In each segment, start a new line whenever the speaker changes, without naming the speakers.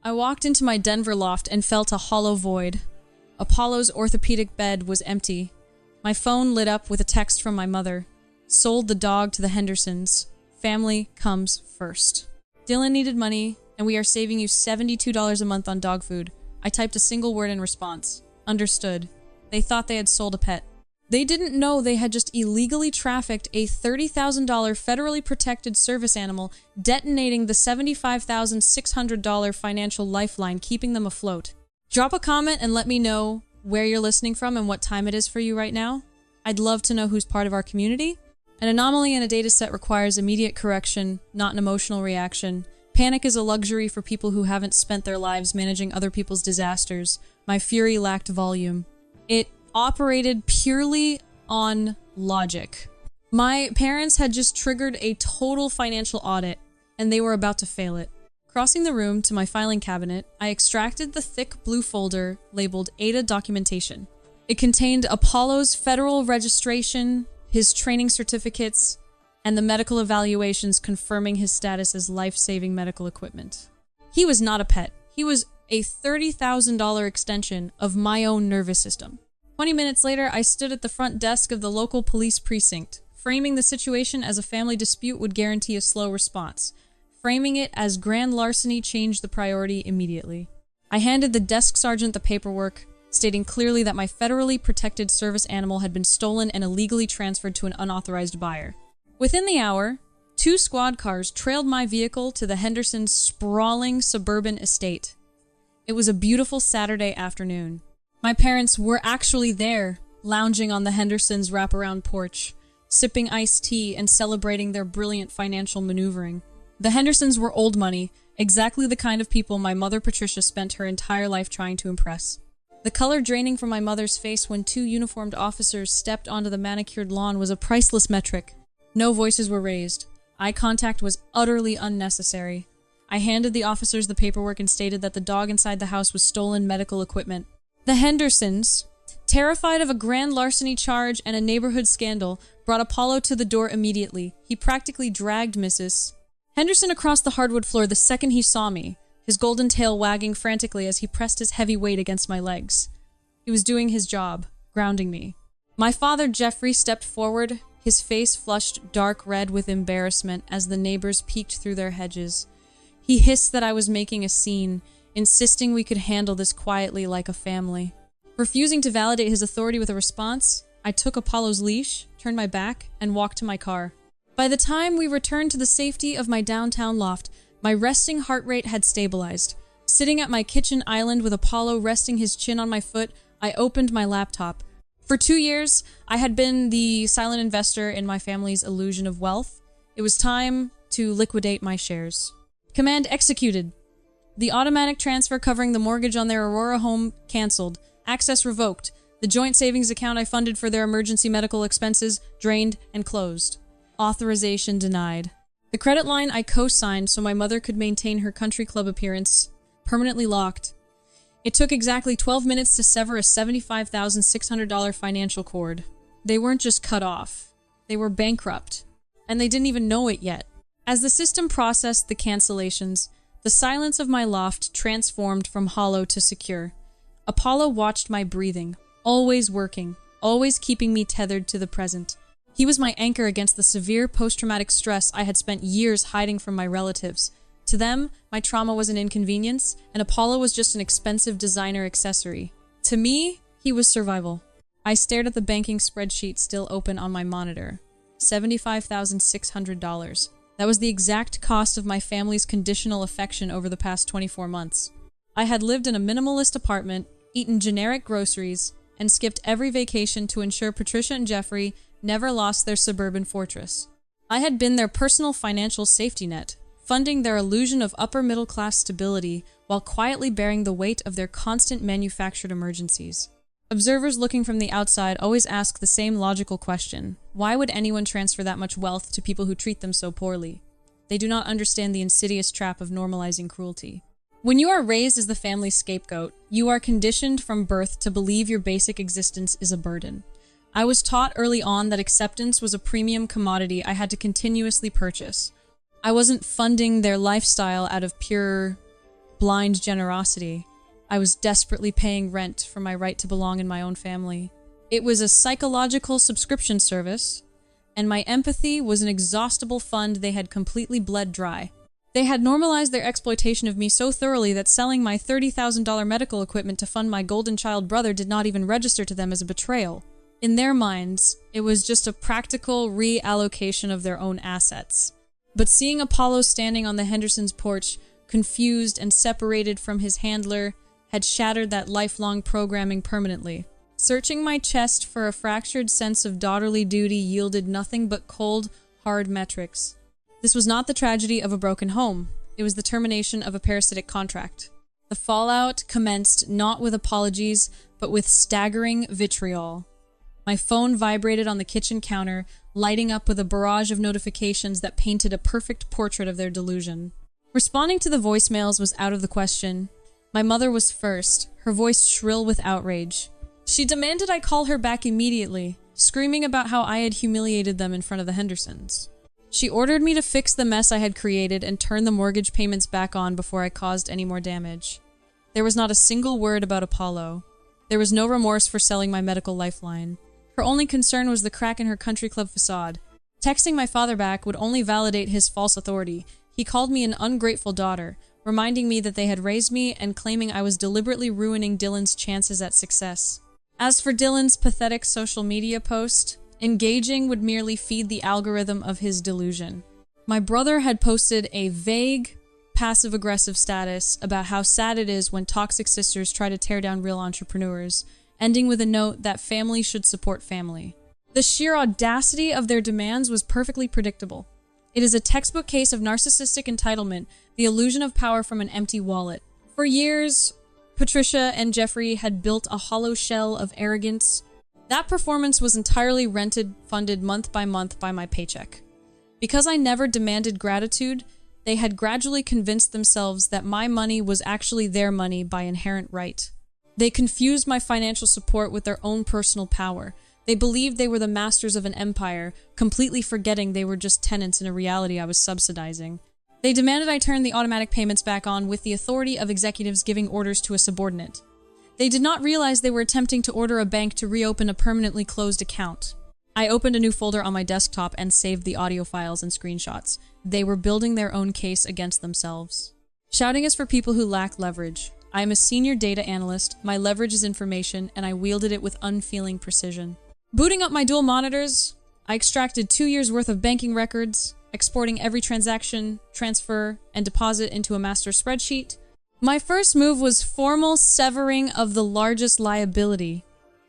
I walked into my Denver loft and felt a hollow void. Apollo's orthopedic bed was empty. My phone lit up with a text from my mother. Sold the dog to the Hendersons. Family comes first. Dylan needed money, and we are saving you $72 a month on dog food. I typed a single word in response. Understood. They thought they had sold a pet. They didn't know they had just illegally trafficked a $30,000 federally protected service animal, detonating the $75,600 financial lifeline, keeping them afloat. Drop a comment and let me know where you're listening from and what time it is for you right now. I'd love to know who's part of our community. An anomaly in a dataset requires immediate correction, not an emotional reaction. Panic is a luxury for people who haven't spent their lives managing other people's disasters. My fury lacked volume. It operated purely on logic. My parents had just triggered a total financial audit, and they were about to fail it. Crossing the room to my filing cabinet, I extracted the thick blue folder labeled ADA documentation. It contained Apollo's federal registration, his training certificates, and the medical evaluations confirming his status as life-saving medical equipment. He was not a pet. He was a $30,000 extension of my own nervous system. 20 minutes later, I stood at the front desk of the local police precinct. Framing the situation as a family dispute would guarantee a slow response. Framing it as grand larceny changed the priority immediately. I handed the desk sergeant the paperwork, stating clearly that my federally protected service animal had been stolen and illegally transferred to an unauthorized buyer. Within the hour, 2 squad cars trailed my vehicle to the Hendersons' sprawling suburban estate. It was a beautiful Saturday afternoon. My parents were actually there, lounging on the Hendersons' wraparound porch, sipping iced tea and celebrating their brilliant financial maneuvering. The Hendersons were old money, exactly the kind of people my mother Patricia spent her entire life trying to impress. The color draining from my mother's face when 2 uniformed officers stepped onto the manicured lawn was a priceless metric. No voices were raised. Eye contact was utterly unnecessary. I handed the officers the paperwork and stated that the dog inside the house was stolen medical equipment. The Hendersons, terrified of a grand larceny charge and a neighborhood scandal, brought Apollo to the door immediately. He practically dragged Mrs. Henderson across the hardwood floor the second he saw me, his golden tail wagging frantically as he pressed his heavy weight against my legs. He was doing his job, grounding me. My father, Jeffrey, stepped forward, his face flushed dark red with embarrassment as the neighbors peeked through their hedges. He hissed that I was making a scene, insisting we could handle this quietly like a family. Refusing to validate his authority with a response, I took Apollo's leash, turned my back, and walked to my car. By the time we returned to the safety of my downtown loft, my resting heart rate had stabilized. Sitting at my kitchen island with Apollo resting his chin on my foot, I opened my laptop. For 2 years, I had been the silent investor in my family's illusion of wealth. It was time to liquidate my shares. Command executed. The automatic transfer covering the mortgage on their Aurora home canceled. Access revoked. The joint savings account I funded for their emergency medical expenses drained and closed. Authorization denied. The credit line I co-signed so my mother could maintain her country club appearance permanently locked. It took exactly 12 minutes to sever a $75,600 financial cord. They weren't just cut off. They were bankrupt. And they didn't even know it yet. As the system processed the cancellations, the silence of my loft transformed from hollow to secure. Apollo watched my breathing, always working, always keeping me tethered to the present. He was my anchor against the severe post-traumatic stress I had spent years hiding from my relatives. To them, my trauma was an inconvenience, and Apollo was just an expensive designer accessory. To me, he was survival. I stared at the banking spreadsheet still open on my monitor. $75,600. That was the exact cost of my family's conditional affection over the past 24 months. I had lived in a minimalist apartment, eaten generic groceries, and skipped every vacation to ensure Patricia and Jeffrey never lost their suburban fortress. I had been their personal financial safety net, funding their illusion of upper-middle-class stability while quietly bearing the weight of their constant manufactured emergencies. Observers looking from the outside always ask the same logical question: why would anyone transfer that much wealth to people who treat them so poorly? They do not understand the insidious trap of normalizing cruelty. When you are raised as the family scapegoat, you are conditioned from birth to believe your basic existence is a burden. I was taught early on that acceptance was a premium commodity I had to continuously purchase. I wasn't funding their lifestyle out of pure blind generosity. I was desperately paying rent for my right to belong in my own family. It was a psychological subscription service, and my empathy was an inexhaustible fund they had completely bled dry. They had normalized their exploitation of me so thoroughly that selling my $30,000 medical equipment to fund my golden child brother did not even register to them as a betrayal. In their minds, it was just a practical reallocation of their own assets. But seeing Apollo standing on the Hendersons' porch, confused and separated from his handler, had shattered that lifelong programming permanently. Searching my chest for a fractured sense of daughterly duty yielded nothing but cold, hard metrics. This was not the tragedy of a broken home. It was the termination of a parasitic contract. The fallout commenced not with apologies, but with staggering vitriol. My phone vibrated on the kitchen counter, lighting up with a barrage of notifications that painted a perfect portrait of their delusion. Responding to the voicemails was out of the question. My mother was first, her voice shrill with outrage. She demanded I call her back immediately, screaming about how I had humiliated them in front of the Hendersons. She ordered me to fix the mess I had created and turn the mortgage payments back on before I caused any more damage. There was not a single word about Apollo. There was no remorse for selling my medical lifeline. Her only concern was the crack in her country club facade. Texting my father back would only validate his false authority. He called me an ungrateful daughter, reminding me that they had raised me and claiming I was deliberately ruining Dylan's chances at success. As for Dylan's pathetic social media post, engaging would merely feed the algorithm of his delusion. My brother had posted a vague, passive-aggressive status about how sad it is when toxic sisters try to tear down real entrepreneurs, ending with a note that family should support family. The sheer audacity of their demands was perfectly predictable. It is a textbook case of narcissistic entitlement, the illusion of power from an empty wallet. For years, Patricia and Jeffrey had built a hollow shell of arrogance. That performance was entirely rented, funded month by my paycheck. Because I never demanded gratitude, they had gradually convinced themselves that my money was actually their money by inherent right. They confused my financial support with their own personal power. They believed they were the masters of an empire, completely forgetting they were just tenants in a reality I was subsidizing. They demanded I turn the automatic payments back on with the authority of executives giving orders to a subordinate. They did not realize they were attempting to order a bank to reopen a permanently closed account. I opened a new folder on my desktop and saved the audio files and screenshots. They were building their own case against themselves. Shouting is for people who lack leverage. I am a senior data analyst, my leverage is information, and I wielded it with unfeeling precision. Booting up my dual monitors, I extracted 2 years' worth of banking records, exporting every transaction, transfer, and deposit into a master spreadsheet. My first move was formal severing of the largest liability.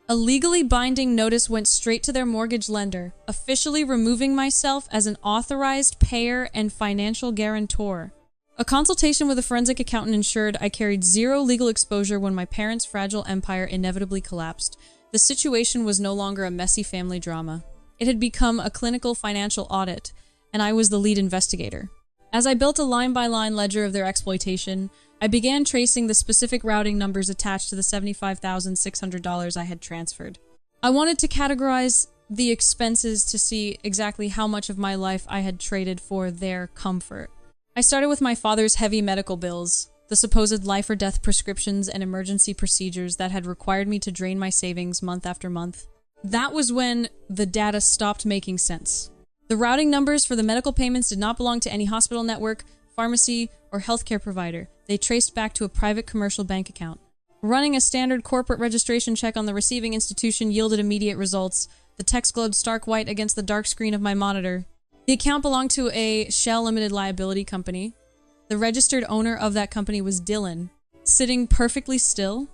A legally binding notice went straight to their mortgage lender, officially removing myself as an authorized payer and financial guarantor. A consultation with a forensic accountant ensured I carried zero legal exposure when my parents' fragile empire inevitably collapsed. The situation was no longer a messy family drama. It had become a clinical financial audit, and I was the lead investigator. As I built a line-by-line ledger of their exploitation, I began tracing the specific routing numbers attached to the $75,600 I had transferred. I wanted to categorize the expenses to see exactly how much of my life I had traded for their comfort. I started with my father's heavy medical bills, the supposed life or death prescriptions and emergency procedures that had required me to drain my savings month after month. That was when the data stopped making sense. The routing numbers for the medical payments did not belong to any hospital network, pharmacy, or healthcare provider. They traced back to a private commercial bank account. Running a standard corporate registration check on the receiving institution yielded immediate results. The text glowed stark white against the dark screen of my monitor. The account belonged to a Shell Limited Liability company. The registered owner of that company was Dylan. Sitting perfectly still,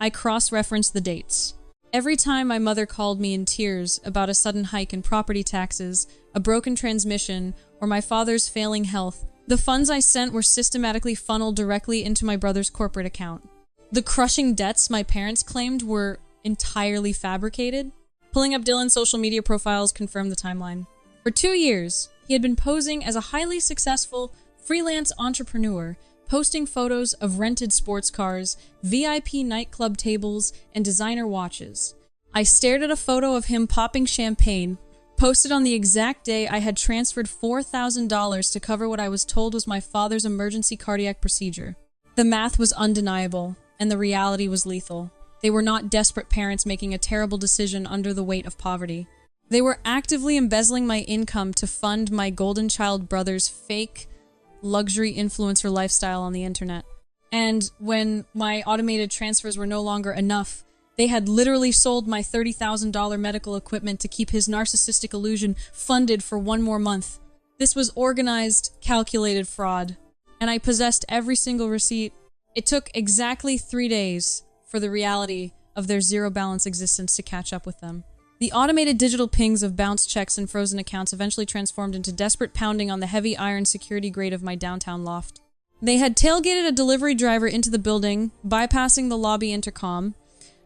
I cross-referenced the dates. Every time my mother called me in tears about a sudden hike in property taxes, a broken transmission, or my father's failing health, the funds I sent were systematically funneled directly into my brother's corporate account. The crushing debts my parents claimed were entirely fabricated. Pulling up Dylan's social media profiles confirmed the timeline. For 2 years, he had been posing as a highly successful freelance entrepreneur, posting photos of rented sports cars, VIP nightclub tables, and designer watches. I stared at a photo of him popping champagne, posted on the exact day I had transferred $4,000 to cover what I was told was my father's emergency cardiac procedure. The math was undeniable, and the reality was lethal. They were not desperate parents making a terrible decision under the weight of poverty. They were actively embezzling my income to fund my golden child brother's fake luxury influencer lifestyle on the internet. And when my automated transfers were no longer enough, they had literally sold my $30,000 medical equipment to keep his narcissistic illusion funded for one more month. This was organized, calculated fraud, and I possessed every single receipt. It took exactly 3 days for the reality of their zero-balance existence to catch up with them. The automated digital pings of bounced checks and frozen accounts eventually transformed into desperate pounding on the heavy iron security grate of my downtown loft. They had tailgated a delivery driver into the building, bypassing the lobby intercom,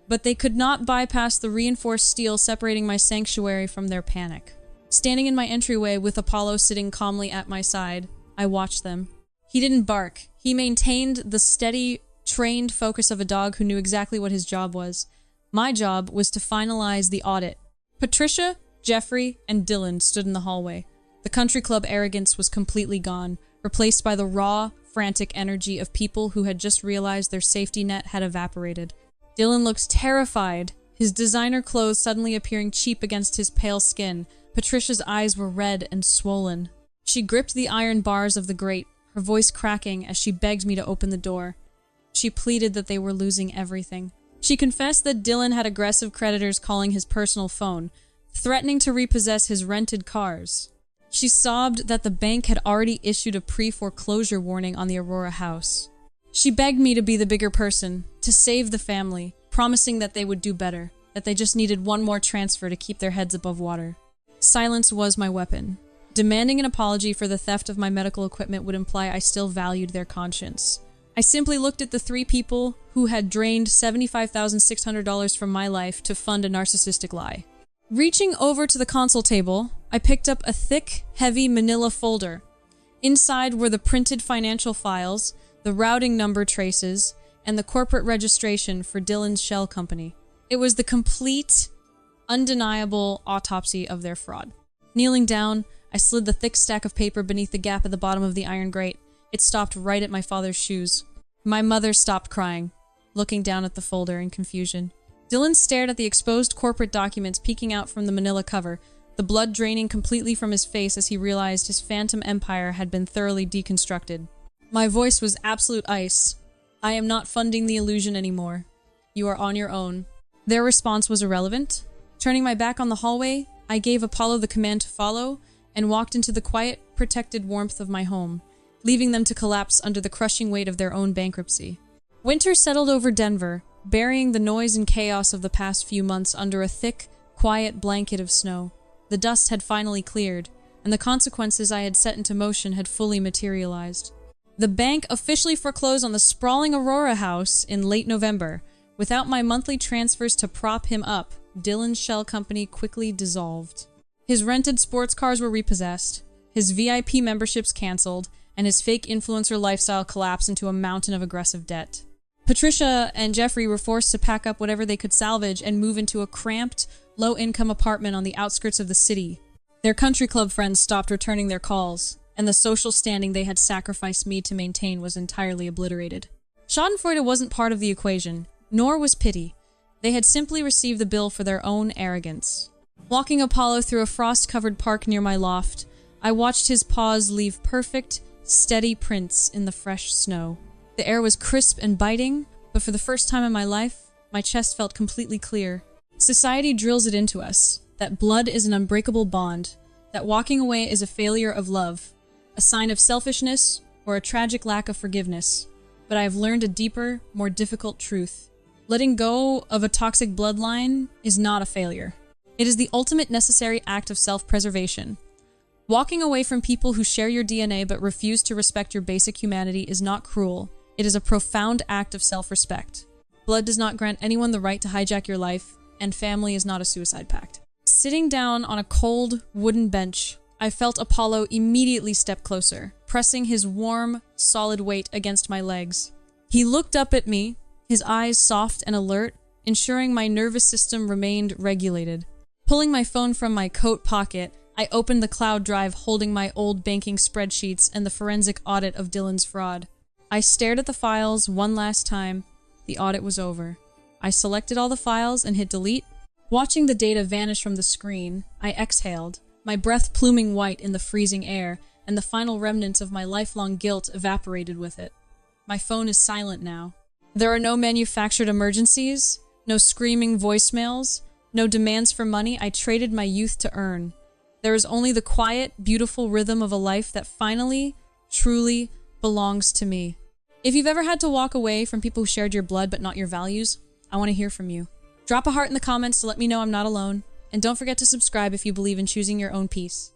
but they could not bypass the reinforced steel separating my sanctuary from their panic. Standing in my entryway with Apollo sitting calmly at my side, I watched them. He didn't bark. He maintained the steady, trained focus of a dog who knew exactly what his job was. My job was to finalize the audit. Patricia, Jeffrey, and Dylan stood in the hallway. The country club arrogance was completely gone, replaced by the raw, frantic energy of people who had just realized their safety net had evaporated. Dylan looked terrified, his designer clothes suddenly appearing cheap against his pale skin. Patricia's eyes were red and swollen. She gripped the iron bars of the grate, her voice cracking as she begged me to open the door. She pleaded that they were losing everything. She confessed that Dylan had aggressive creditors calling his personal phone, threatening to repossess his rented cars. She sobbed that the bank had already issued a pre-foreclosure warning on the Aurora house. She begged me to be the bigger person, to save the family, promising that they would do better, that they just needed one more transfer to keep their heads above water. Silence was my weapon. Demanding an apology for the theft of my medical equipment would imply I still valued their conscience. I simply looked at the 3 people who had drained $75,600 from my life to fund a narcissistic lie. Reaching over to the console table, I picked up a thick, heavy manila folder. Inside were the printed financial files, the routing number traces, and the corporate registration for Dylan's shell company. It was the complete, undeniable autopsy of their fraud. Kneeling down, I slid the thick stack of paper beneath the gap at the bottom of the iron grate. It stopped right at my father's shoes. My mother stopped crying, looking down at the folder in confusion. Dylan stared at the exposed corporate documents peeking out from the manila cover, the blood draining completely from his face as he realized his phantom empire had been thoroughly deconstructed. My voice was absolute ice. I am not funding the illusion anymore. You are on your own. Their response was irrelevant. Turning my back on the hallway, I gave Apollo the command to follow and walked into the quiet, protected warmth of my home, leaving them to collapse under the crushing weight of their own bankruptcy. Winter settled over Denver, burying the noise and chaos of the past few months under a thick, quiet blanket of snow. The dust had finally cleared, and the consequences I had set into motion had fully materialized. The bank officially foreclosed on the sprawling Aurora house in late November. Without my monthly transfers to prop him up, Dylan's shell company quickly dissolved. His rented sports cars were repossessed, his VIP memberships canceled, and his fake influencer lifestyle collapsed into a mountain of aggressive debt. Patricia and Jeffrey were forced to pack up whatever they could salvage and move into a cramped, low-income apartment on the outskirts of the city. Their country club friends stopped returning their calls, and the social standing they had sacrificed me to maintain was entirely obliterated. Schadenfreude wasn't part of the equation, nor was pity. They had simply received the bill for their own arrogance. Walking Apollo through a frost-covered park near my loft, I watched his paws leave perfect, steady prints in the fresh snow. The air was crisp and biting, but for the first time in my life, my chest felt completely clear. Society drills it into us, that blood is an unbreakable bond, that walking away is a failure of love, a sign of selfishness, or a tragic lack of forgiveness. But I have learned a deeper, more difficult truth. Letting go of a toxic bloodline is not a failure. It is the ultimate necessary act of self-preservation. Walking away from people who share your DNA but refuse to respect your basic humanity is not cruel. It is a profound act of self-respect. Blood does not grant anyone the right to hijack your life, and family is not a suicide pact. Sitting down on a cold, wooden bench, I felt Apollo immediately step closer, pressing his warm, solid weight against my legs. He looked up at me, his eyes soft and alert, ensuring my nervous system remained regulated. Pulling my phone from my coat pocket, I opened the cloud drive holding my old banking spreadsheets and the forensic audit of Dylan's fraud. I stared at the files one last time. The audit was over. I selected all the files and hit delete. Watching the data vanish from the screen, I exhaled, my breath pluming white in the freezing air, and the final remnants of my lifelong guilt evaporated with it. My phone is silent now. There are no manufactured emergencies, no screaming voicemails, no demands for money I traded my youth to earn. There is only the quiet, beautiful rhythm of a life that finally, truly belongs to me. If you've ever had to walk away from people who shared your blood but not your values, I want to hear from you. Drop a heart in the comments to let me know I'm not alone, and don't forget to subscribe if you believe in choosing your own peace.